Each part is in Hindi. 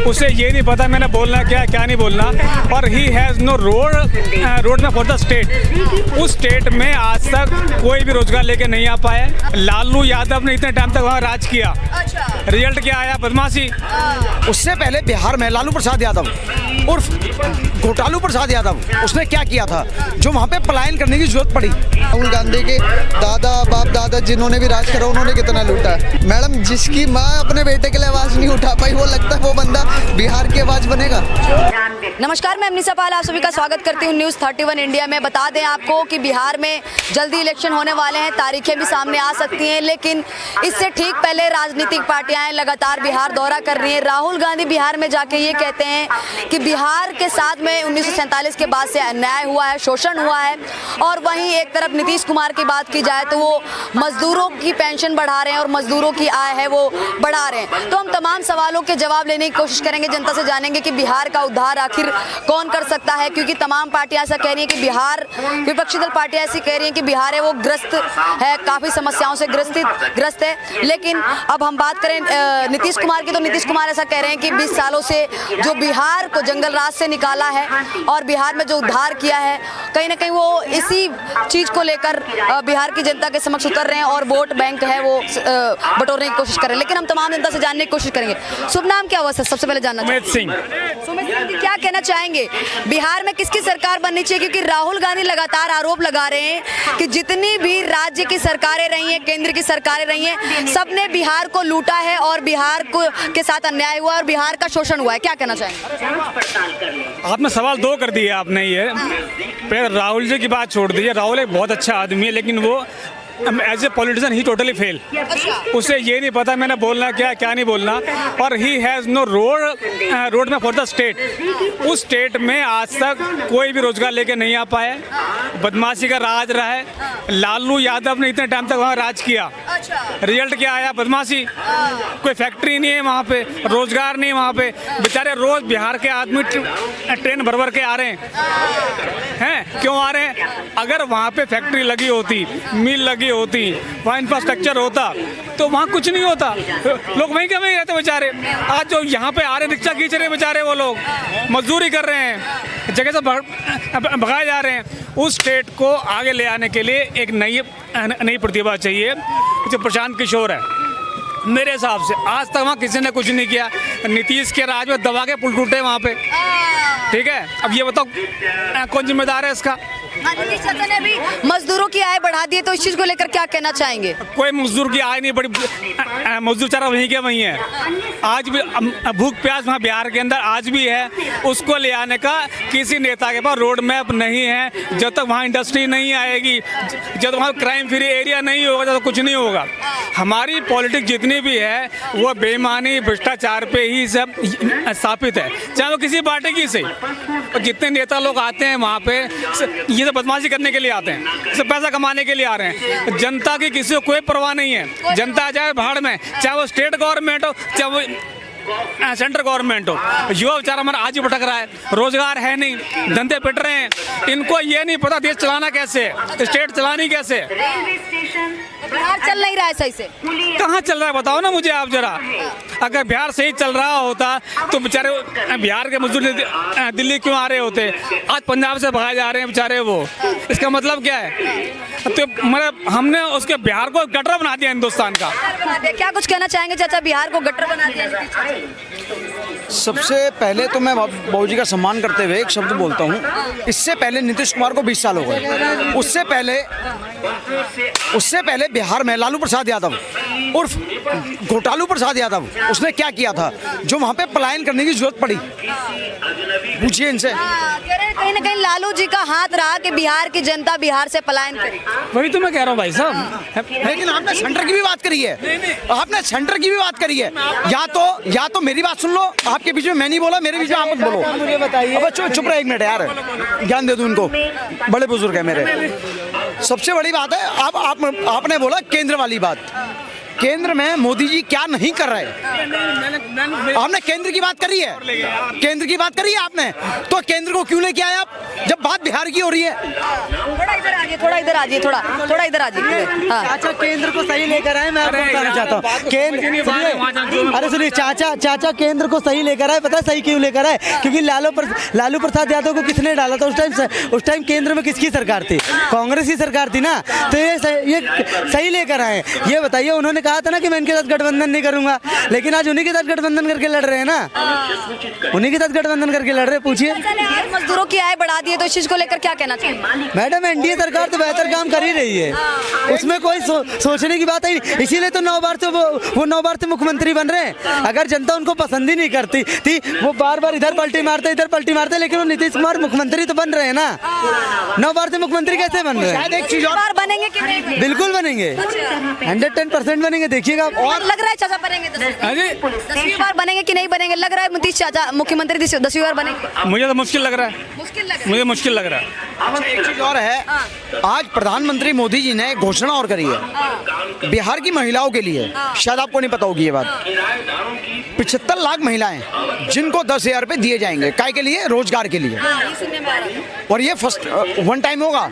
उसे ये नहीं पता मैंने बोलना क्या है क्या नहीं बोलना, और ही हैज़ नो रोड में फॉर द स्टेट। उस स्टेट में आज तक कोई भी रोजगार लेके नहीं आ पाया। लालू यादव ने इतने टाइम तक वहाँ राज किया, रिजल्ट क्या आया? बदमाशी। उससे पहले बिहार में लालू प्रसाद यादव उर्फ घोटालू प्रसाद यादव, उसने क्या किया था जो वहाँ पे पलायन करने की जरूरत पड़ी? राहुल गांधी के दादा बाप दादा जिन्होंने भी राज करा उन्होंने कितना लूटा। मैडम, जिसकी माँ अपने बेटे के लिए आवाज नहीं उठा पाई, वो लगता है वो बंदा बिहार की आवाज बनेगा। नमस्कार, मैं अमनीसा पाल आप सभी का स्वागत करती हूँ न्यूज़ 31 इंडिया में। बता दें आपको कि बिहार में जल्दी इलेक्शन होने वाले हैं, तारीखें भी सामने आ सकती हैं, लेकिन इससे ठीक पहले राजनीतिक पार्टियां लगातार बिहार दौरा कर रही हैं। राहुल गांधी बिहार में जाके ये कहते हैं कि बिहार के साथ में 1947 के बाद से अन्याय हुआ है, शोषण हुआ है, और वहीं एक तरफ नीतीश कुमार की बात की जाए तो वो मजदूरों की पेंशन बढ़ा रहे हैं और मजदूरों की आय है वो बढ़ा रहे हैं। तो हम तमाम सवालों के जवाब लेने की कोशिश करेंगे, जनता से जानेंगे कि बिहार का उद्धार आखिर कौन कर सकता है, क्योंकि तमाम पार्टियां ऐसा कह रही हैं कि बिहार, विपक्षी दल पार्टियां ऐसी कह रही हैं कि बिहार है वो ग्रस्त है, काफ़ी समस्याओं से ग्रस्त है। लेकिन अब हम बात करें नीतीश कुमार की, तो नीतीश कुमार ऐसा कह रहे हैं कि 20 सालों से जो बिहार को जंगल राज से निकाला है और बिहार में जो उद्धार किया है, कहीं ना कहीं वो इसी चीज़ को लेकर बिहार की जनता के समक्ष उतर रहे हैं और वोट बैंक है वो बटोरने की कोशिश कर रहे हैं। लेकिन हम तमाम जनता से जानने की कोशिश करेंगे। शुभ नाम क्या हुआ सर? सबसे पहले जानना सुमित सिंह। सुमित सिंह जी, क्या कहना चाहेंगे बिहार में किसकी सरकार बननी चाहिए? क्योंकि राहुल गांधी लगातार आरोप लगा रहे हैं कि जितनी भी राज्य की सरकारें रही हैं, केंद्र की सरकारें रही हैं, सबने बिहार को लूटा है और बिहार को के साथ अन्याय हुआ और बिहार का शोषण हुआ है। क्या कहना चाहेंगे? आपने सवाल दो कर दिए आपने। ये फिर राहुल जी की बात छोड़ दीजिए। राहुल एक बहुत अच्छा आदमी है, लेकिन वो as a politician he totally fail. उसे ये नहीं पता मैंने बोलना क्या है क्या नहीं बोलना, और ही हैज़ नो रोड में फॉर द स्टेट। उस स्टेट में आज तक कोई भी रोजगार लेके नहीं आ पाया। बदमाशी का राज रहा है। लालू यादव ने इतने टाइम तक वहाँ राज किया, रिजल्ट क्या आया? बदमाशी। कोई फैक्ट्री नहीं है वहाँ पे, रोजगार नहीं है वहाँ पे। बेचारे रोज बिहार के आदमी ट्रेन भर के आ रहे हैं। क्यों आ रहे हैं? अगर वहाँ पे फैक्ट्री लगी होती, मिल लगी होती, वहाँ इंफ्रास्ट्रक्चर होता, तो वहाँ कुछ नहीं होता। लोग वहीं के वहीं रहते बेचारे। आज जो यहाँ पे आ रहे रिक्शा खींच रहे बेचारे, वो लोग मजदूरी कर रहे हैं, जगह से भगाए जा रहे हैं। उस स्टेट को आगे ले आने के लिए एक नई प्रतिभा चाहिए, जो प्रशांत किशोर है। मेरे हिसाब से आज तक वहाँ किसी ने कुछ नहीं किया। नीतीश के राज में दबा के पुल टूटे वहाँ पे, ठीक है। अब ये बताओ कौन जिम्मेदार है इसका? नीतीश चाचा ने भी मजदूरों की आय बढ़ा दी है, तो इस चीज को लेकर क्या कहना चाहेंगे? कोई मजदूर की आय नहीं बढ़ी। मजदूर चारा वहीं के वहीं है। आज भी भूख प्यास वहाँ बिहार के अंदर आज भी है। उसको ले आने का किसी नेता के पास रोड मैप नहीं है। जब तक वहाँ इंडस्ट्री नहीं आएगी, जब वहाँ क्राइम फ्री एरिया नहीं होगा, जब कुछ नहीं होगा। हमारी पॉलिटिक्स जितनी भी है वो बेईमानी, भ्रष्टाचार पे ही सब स्थापित है, चाहे वो किसी पार्टी की से। और जितने नेता लोग आते हैं वहाँ पे, ये तो बदमाशी करने के लिए आते हैं, सब पैसा कमाने के लिए आ रहे हैं। जनता की किसी को कोई परवाह नहीं है। जनता जाए भाड़ में, चाहे वो स्टेट गवर्नमेंट हो चाहे वो सेंट्रल गवर्नमेंट हो। युवा बेचारा हमारा आज ही भटक रहा है, रोजगार है नहीं, धंधे पिट रहे हैं। इनको ये नहीं पता देश चलाना कैसे है, स्टेट चलानी कैसे है। बिहार चल नहीं रहा है सही से। कहाँ चल रहा है बताओ ना मुझे आप जरा। अगर बिहार सही चल रहा होता तो बेचारे बिहार के मजदूर दिल्ली क्यों आ रहे होते? आज पंजाब से भगाए जा रहे हैं बेचारे वो। इसका मतलब क्या है? तो मतलब हमने उसके बिहार को गटर बना दिया हिंदुस्तान का। क्या कुछ कहना चाहेंगे चाचा? बिहार को गटर बना दिया। सबसे पहले तो मैं बाबूजी का सम्मान करते हुए एक शब्द बोलता हूँ। इससे पहले नीतीश कुमार को 20 साल हो गए। उससे पहले बिहार में लालू प्रसाद यादव उर्फ घोटालू प्रसाद यादव, उसने क्या किया था जो वहाँ पे पलायन करने की जरूरत पड़ी? पूछिए इनसे। कहीं ना कहीं लालू जी का हाथ रहा कि बिहार की जनता बिहार से पलायन करे। वही तो मैं कह रहा हूँ भाई साहब। लेकिन आपने सेंटर की भी बात करी है, आपने सेंटर की भी बात करी है। या तो मेरी बात सुन लो, आपके बीच में मैं नहीं बोला, मेरे बीच में आप मत बोलो। मुझे बताइए। अब चुप रहे एक मिनट यार, ज्ञान दे दूं इनको, बड़े बुजुर्ग है मेरे। सबसे बड़ी बात है, अब आपने बोला केंद्र वाली बात। केंद्र में मोदी जी क्या नहीं कर रहे? आपने केंद्र की बात करी है, केंद्र की बात करी है आपने, तो केंद्र को क्यों लेके आए आप जब बात बिहार की हो रही है? थोड़ा इधर आ जाइए, थोड़ा इधर आ जाइए, थोड़ा इधर आ जाइए। हाँ। चाचा केंद्र को सही लेकर आए, मैं आपको बताना चाहता हूँ। केंद्र, अरे सुनिए, चाचा केंद्र को सही लेकर आए। पता है सही क्यों लेकर आए? क्योंकि लालू प्रसाद यादव को किसने डाला था उस टाइम केंद्र में किसकी सरकार थी? कांग्रेस की सरकार थी ना। तो ये सही लेकर आए। ये बताइए, उन्होंने कहा था ना कि मैं इनके साथ गठबंधन नहीं करूंगा, लेकिन आज उन्हीं के साथ गठबंधन करके लड़ रहे हैं ना, उन्हीं के साथ गठबंधन करके लड़ रहे हैं। पूछिए, मजदूरों की आय बढ़ा दी है, तो इस चीज को लेकर क्या कहना चाहिए? मैडम एनडीए सरकार तो बेहतर काम कर ही रही है, उसमें कोई सोचने की बात है। इसीलिए तो 9 बार से वो 9 बार से मुख्यमंत्री बन रहे हैं। अगर जनता उनको पसंद ही नहीं करती थी, वो बार बार इधर पलटी मारते, लेकिन वो नीतीश कुमार मुख्यमंत्री तो बन रहे हैं ना। 9 बार से मुख्यमंत्री कैसे बन रहे हैं? शायद एक चीज और, बनेंगे कि नहीं? बिल्कुल बनेंगे, 110% बनेंगे। देखिएगा। और लग रहा है चाचा बनेंगे 10वीं बार बनेंगे कि नहीं बनेंगे? लग रहा है नीतीश चाचा मुख्यमंत्री 10वीं बार बनेंगे? मुझे तो मुश्किल लग रहा है, मुझे मुश्किल लग रहा है। अच्छा एक चीज और है, आज प्रधानमंत्री मोदी जी ने घोषणा और करी है बिहार की महिलाओं के लिए। शायद आपको नहीं पता होगी ये बात। 75 लाख महिलाएं जिनको 10,000 रुपए दिए जाएंगे, काय के लिए? रोजगार के लिए। और ये फर्स्ट 1 टाइम होगा,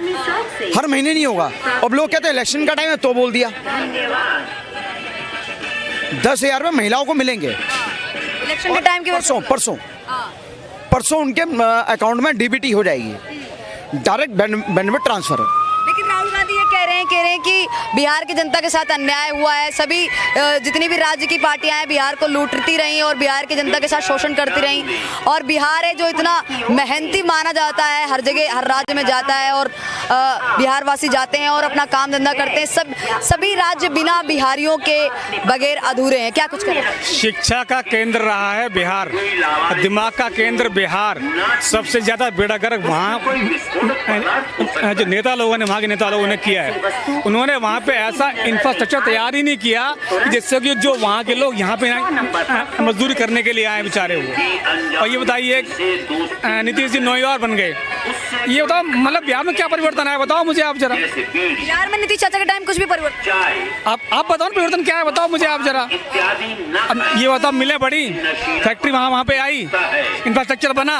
हर महीने नहीं होगा। अब लोग कहते हैं इलेक्शन का टाइम है तो बोल दिया। 10,000 रुपए महिलाओं को मिलेंगे इलेक्शन के टाइम की परसों उनके अकाउंट में डीबीटी हो जाएगी, डायरेक्ट बेनिफिट ट्रांसफर। लेकिन राहुल गांधी ये कह रहे हैं कि बिहार की जनता के साथ अन्याय हुआ है। सभी जितनी भी राज्य की पार्टियां हैं बिहार को लूटती रही और बिहार की जनता के साथ शोषण करती रही। और बिहार है जो इतना मेहनती माना जाता है, हर जगह हर राज्य में जाता है और बिहार वासी जाते हैं और अपना काम धंधा करते हैं। सभी राज्य बिना बिहारियों के बगैर अधूरे हैं। क्या कुछ करें? शिक्षा का केंद्र रहा है बिहार, दिमाग का केंद्र बिहार। सबसे ज्यादा बेड़ा गर्क वहाँ जो नेता लोगों ने, वहाँ के नेता लोगों ने किया है। उन्होंने वहाँ पे ऐसा इंफ्रास्ट्रक्चर तैयार ही नहीं किया कि जिससे कि जो वहाँ के लोग यहाँ पे मजदूरी करने के लिए आए बेचारे वो। और ये बताइए नीतीश जी 9 बार बन गए, ये बताओ मतलब बिहार में क्या परिवर्तन आया? बताओ मुझे आप जरा। बिहार में नीतीश चाचा के टाइम कुछ भी परिवर्तन? आप बताओ ना परिवर्तन क्या है, बताओ मुझे आप जरा। अब ये बताओ, मिले बड़ी, फैक्ट्री वहाँ पे आई, इंफ्रास्ट्रक्चर बना,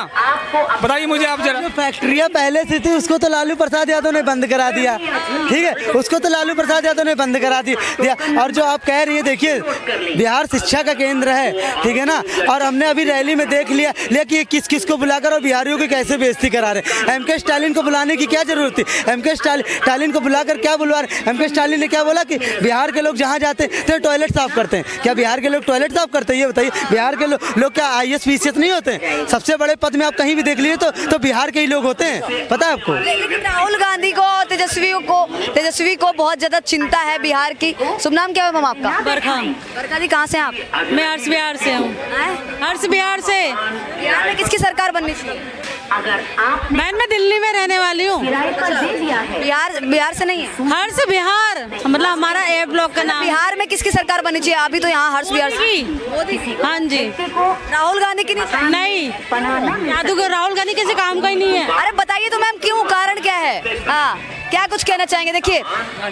बताइए मुझे आप जरा। जो फैक्ट्रियाँ पहले से थी उसको तो लालू प्रसाद यादव ने बंद करा दिया, ठीक है, उसको तो लालू प्रसाद यादव ने बंद करा दिया। और जो आप कह रही है, देखिए बिहार शिक्षा का केंद्र है, ठीक है ना। और हमने अभी रैली में देख लिया कि किस किस को बुलाकर और बिहारियों की कैसे बेइज्जती करा रहे। एमके स्टालिन को बुलाने की क्या जरूरत थी? एमके स्टालिन को बुलाकर क्या बुलवा रहे? एमके स्टालिन ने क्या बोला कि बिहार के लोग जहाँ जाते हैं तो टॉयलेट साफ करते हैं। क्या बिहार के लोग टॉयलेट साफ करते हैं? ये बताइए, बिहार के लोग क्या IAS PCS नहीं होते हैं? सबसे बड़े पद में आप कहीं भी देख लीजिए तो बिहार के ही लोग होते हैं, पता है आपको। लेकिन राहुल गांधी को, तेजस्वी को बहुत ज्यादा चिंता है बिहार की। शुभ नाम क्या है मैम आपका? बरखा जी, कहाँ से हैं आप? मैं हर्ष बिहार से हूँ। हर्ष बिहार से। बिहार में किसकी सरकार बननी चाहिए? मैं दिल्ली में रहने वाली हूँ। बिहार से नहीं है? हर्ष बिहार मतलब हमारा A ब्लॉक का नाम। बिहार में किसकी सरकार बननी चाहिए? अभी तो यहाँ हर्ष बिहार से मोदी की। हाँ जी। राहुल गांधी की नहीं? जादूगर राहुल गांधी किसी काम का ही नहीं है। अरे बताइए तो मैम, क्यों, कारण क्या है? हाँ, क्या कुछ कहना चाहेंगे? देखिए,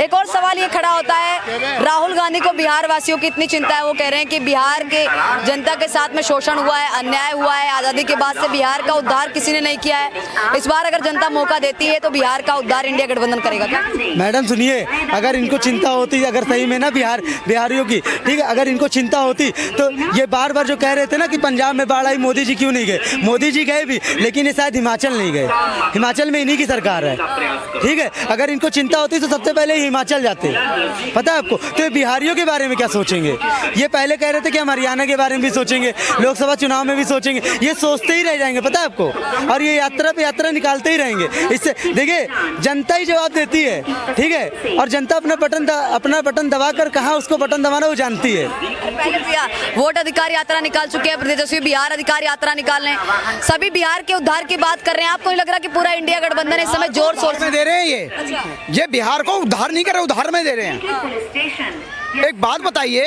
एक और सवाल ये खड़ा होता है, राहुल गांधी को बिहार वासियों की इतनी चिंता है, वो कह रहे हैं कि बिहार के जनता के साथ में शोषण हुआ है, अन्याय हुआ है, आज़ादी के बाद से बिहार का उद्धार किसी ने नहीं किया है। इस बार अगर जनता मौका देती है तो बिहार का उद्धार इंडिया गठबंधन करेगा क्या? मैडम सुनिए, अगर इनको चिंता होती, अगर सही में ना बिहारियों की, ठीक है, अगर इनको चिंता होती तो ये बार बार जो कह रहे थे ना कि पंजाब में बाढ़ आई, मोदी जी क्यों नहीं गए? मोदी जी गए भी, लेकिन ये शायद हिमाचल नहीं गए। हिमाचल में इन्हीं की सरकार है, ठीक है। अगर इनको चिंता होती तो सबसे पहले हिमाचल जाते, पता है आपको। तो ये बिहारियों के बारे में क्या सोचेंगे? ये पहले कह रहे थे कि हम हरियाणा के बारे में भी सोचेंगे, लोकसभा चुनाव में भी सोचेंगे। ये सोचते ही रह जाएंगे, पता है आपको। और ये यात्रा पे यात्रा निकालते ही रहेंगे। इससे देखिए, जनता ही जवाब देती है, ठीक है। और जनता अपना बटन दबाकर कहाँ उसको बटन दबाना वो जानती है। पहले वोट अधिकार यात्रा निकाल चुके हैं, तेजस्वी बिहार अधिकार यात्रा निकाल रहे हैं, सभी बिहार के उद्धार की बात कर रहे हैं। आपको नहीं लग रहा कि पूरा इंडिया गठबंधन इस समय जोर शोर में दे रहे हैं? ये बिहार को उद्धार नहीं कर रहे, उधार में दे रहे हैं। एक बात बताइए,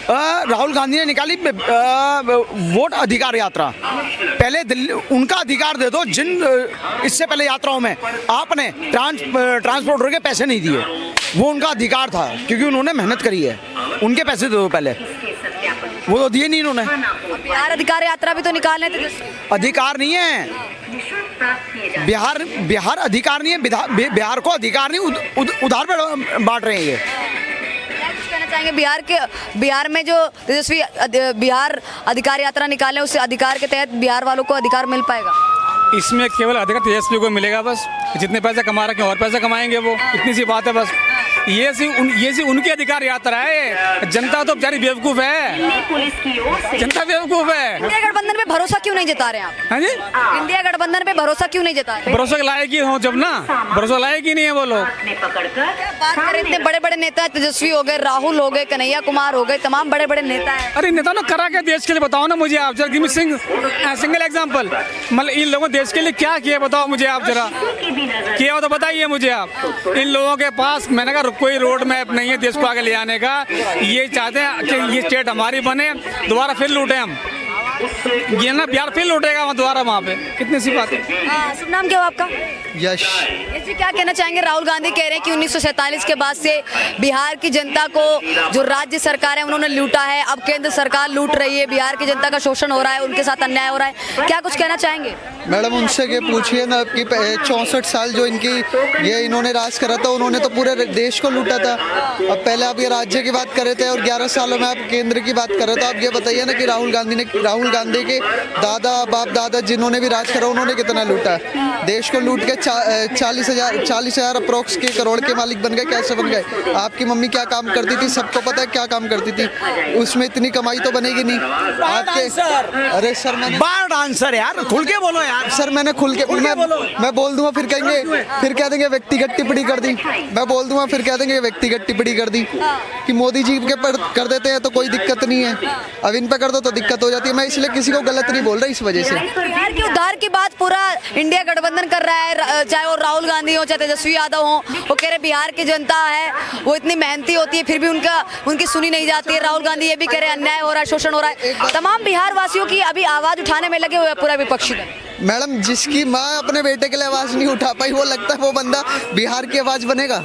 राहुल गांधी ने निकाली वोट अधिकार यात्रा, पहले दिल्ली उनका अधिकार दे दो जिन इससे पहले यात्राओं में आपने ट्रांसपोर्टर के पैसे नहीं दिए, वो उनका अधिकार था क्योंकि उन्होंने मेहनत करी है, उनके पैसे दे दो पहले, वो तो दिए नहीं इन्होंने। बिहार अधिकार यात्रा भी तो निकालने थे। अधिकार नहीं है बिहार अधिकार नहीं है, बिहार को अधिकार नहीं, उधार पे बांट रहे हैं ये। क्या कुछ कहना चाहेंगे बिहार में जो तेजस्वी बिहार अधिकार यात्रा निकाले, उस अधिकार के तहत बिहार वालों को अधिकार मिल पाएगा? इसमें केवल अधिकार तेजस्वी को मिलेगा बस, जितने पैसे कमा रखे हैं और पैसे कमाएंगे वो, इतनी सी बात है बस। ये सी उनकी अधिकार यात्रा है, जनता तो बेचारी बेवकूफ है, जनता बेवकूफ है। इंडिया गठबंधन पे भरोसा क्यों नहीं जता रहे आप? हाँ जी, इंडिया गठबंधन पे भरोसा क्यों नहीं जता रहे? भरोसा के लायक ही हो जब ना, भरोसा लायक ही नहीं है वो लोग। बात करें, इतने बड़े बड़े नेता, तेजस्वी हो गए, राहुल हो गए, कन्हैया कुमार हो गए, तमाम बड़े बड़े नेता हैं। अरे नेता ने करा क्या देश के लिए, बताओ ना मुझे आप, जरा गिव मी सिंगल एग्जांपल, मतलब इन लोगों ने देश के लिए क्या किया बताओ मुझे आप, जरा किया हो तो बताइए मुझे आप। इन लोगों के पास मैंने कहा कोई रोड मैप नहीं है देश को आगे ले जाने का, ये चाहते हैं कि ये स्टेट हमारी बने, दोबारा फिर लूटे हम, ये ना बिहार फिर लूटेगा वहाँ दोबारा, वहाँ पे कितनी सी बात है। शुभ नाम क्या हो आपका? यश। जी, क्या कहना चाहेंगे? राहुल गांधी कह रहे हैं कि 1947 के बाद से बिहार की जनता को जो राज्य सरकार है उन्होंने लूटा है, अब केंद्र सरकार लूट रही है, बिहार की जनता का शोषण हो रहा है, उनके साथ अन्याय हो रहा है, क्या कुछ कहना चाहेंगे? मैडम उनसे ये पूछिए ना कि 64 साल जो इन्होंने राज करा था, उन्होंने तो पूरे देश को लूटा था। अब पहले आप ये राज्य की बात कर रहे थे और 11 सालों में आप केंद्र की बात कर रहे थे। आप ये बताइए ना कि राहुल गांधी के बाप दादा जिन्होंने भी राज करा उन्होंने कितना लूटा, देश को लूट के 40,000 अप्रोक्स के करोड़ के मालिक बन गए। कैसे बन गए? आपकी मम्मी क्या काम करती थी, सबको पता है क्या काम करती थी, उसमें इतनी कमाई तो बनेगी नहीं आपके। अरे सर मैंने बार आंसर यार, खुल के बोलो यार। सर मैंने खुल के मैं बोल दूंगा, फिर कह देंगे व्यक्तिगत टिप्पणी कर दी, मैं बोल दूंगा फिर कह देंगे व्यक्तिगत टिप्पणी कर दी कि मोदी जी के पर कर देते हैं तो कोई दिक्कत नहीं है, अब इन पे कर दो तो दिक्कत हो जाती है। मैं इसलिए किसी को गलत नहीं बोल रहा इस वजह से। बिहार के उद्धार की बात पूरा इंडिया गठबंधन कर रहा है, चाहे वो राहुल गांधी हो चाहे तेजस्वी यादव हो, वो कह रहे बिहार की जनता है वो इतनी मेहनती होती है फिर भी उनकी सुनी नहीं जाती है। राहुल गांधी ये भी कह रहे हैं अन्याय हो रहा है, शोषण हो रहा है। तमाम बिहार वासियों की अभी आवाज उठाने में लगे हुए हैं पूरा विपक्षी दल। मैडम जिसकी माँ अपने बेटे के लिए आवाज नहीं उठा पाई, वो लगता है वो बंदा बिहार की आवाज बनेगा?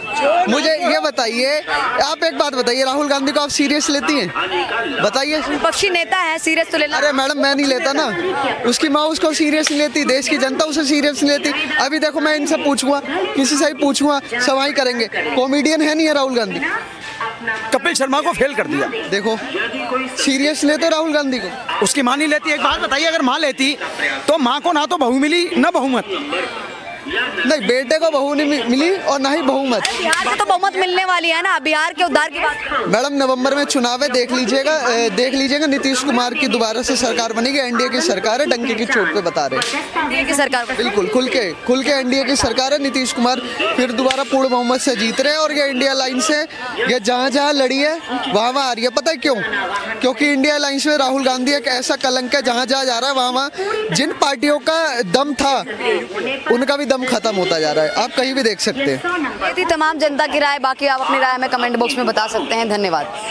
मुझे ये बताइए, आप एक बात बताइए, राहुल गांधी को आप सीरियस लेती हैं? बताइए। विपक्षी नेता है, सीरियस तो लेना। अरे मैडम मैं नहीं लेता ना, उसकी माँ उसको सीरियस नहीं लेती, देश की जनता उसे सीरियस नहीं लेती। अभी देखो मैं इनसे पूछूंगा, किसी से ही पूछूंगा, सब ही करेंगे, कॉमेडियन है नहीं है राहुल गांधी, कपिल शर्मा को फेल कर दिया। देखो सीरियस लेते राहुल गांधी को, उसकी माँ नहीं लेती। एक बात बताइए, अगर माँ लेती तो माँ को ना तो बहू मिली ना बहुमत। नहीं, बेटे को बहू नहीं मिली और ना ही बहुमत। बिहार से तो बहुमत मिलने वाली है ना, बिहार के उद्धार की बात। मैडम नवंबर में चुनाव है, देख लीजिएगा नीतीश कुमार की दोबारा से सरकार बनेगी, एनडीए की सरकार है, डंके की चोट पे बता रहे एनडीए की सरकार बिल्कुल खुल के एनडीए की सरकार है, नीतीश कुमार फिर दोबारा पूर्ण बहुमत से जीत रहे हैं। और ये इंडिया अलायंस है, ये जहाँ लड़ी है वहाँ आ रही है। पता है क्यों? क्योंकि इंडिया अलायंस में राहुल गांधी एक ऐसा कलंक है, जहाँ जा रहा है वहाँ जिन पार्टियों का दम था उनका भी दम खत्म होता जा रहा है, आप कहीं भी देख सकते हैं। ये थी तमाम जनता की राय, बाकी आप अपनी राय में कमेंट बॉक्स में बता सकते हैं। धन्यवाद।